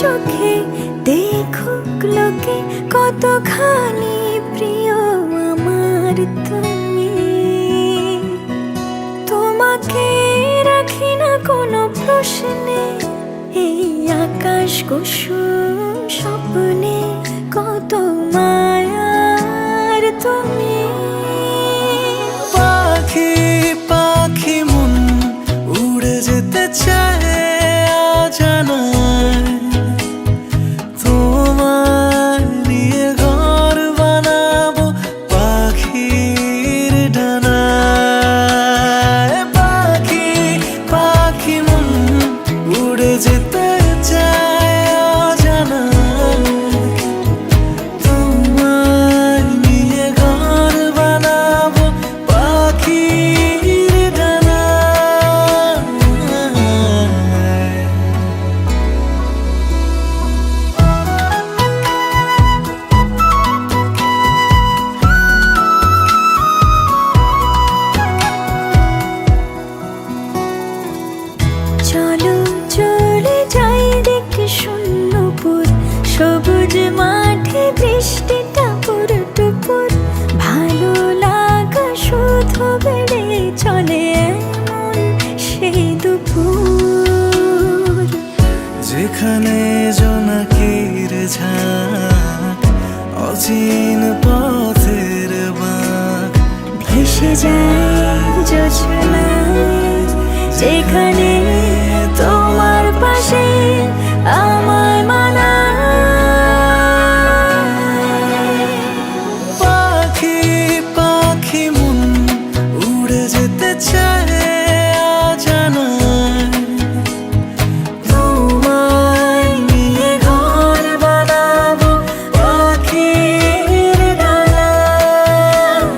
চোখে দেখুক লোকে কতখানি প্রিয় আমার তুমি। তোমাকে রাখি না কোনো প্রশ্নে, এই আকাশ কুসুম স্বপ্নে কত মায়ার তুমি। পাখি পাখি মন উড়ে যেতে চায় অজানায়, তোমার নিয়ে ঘর বানাবো পাখির ডানায়। পাখি পাখি মন উড়ে যেতে চায় অজানায়, তোমার নিয়ে ঘর বানাবো পাখির ডানায়। চলো চলে যাই দেখে শূন্যপুর, সবুজ মাঠে বৃষ্টি টাপুর টুপুর। ভালো লাগা শুধু বেড়ে চলে এমন সেই দুপুর, যেখানে জোনাকির ঝাঁক অচিন পথের বাঁক ভেসে যায় জোছনায়। যেখানে তোমার পাশে আমায় মানায়। পাখি পাখি মন উড়ে যেতে চায় অজানায়, তোমায় নিয়ে ঘর বানাবো পাখির ডানায়।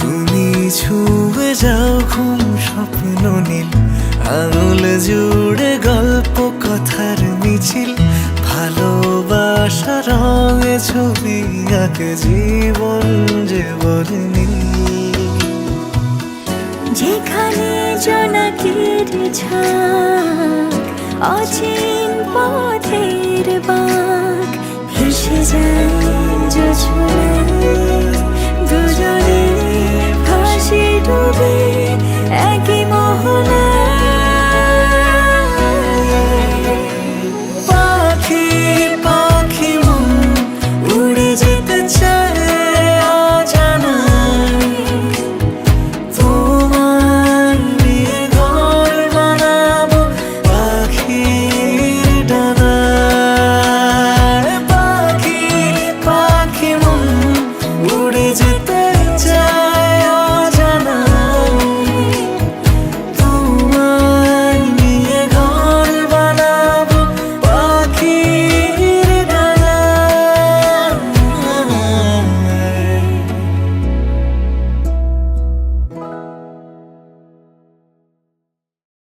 তুমি ছুঁয়ে যাও ঘুম স্বপ্ন নীল, আঙুল জুড়ে গল্প কথার মিছিল। ভালোবাসা রঙে ছবি আঁকে জীবন যে বলে নীল। যেখানে জোনাকির ঝাঁক অচিন পথের বাঁক ভেসে যায় জোছনা।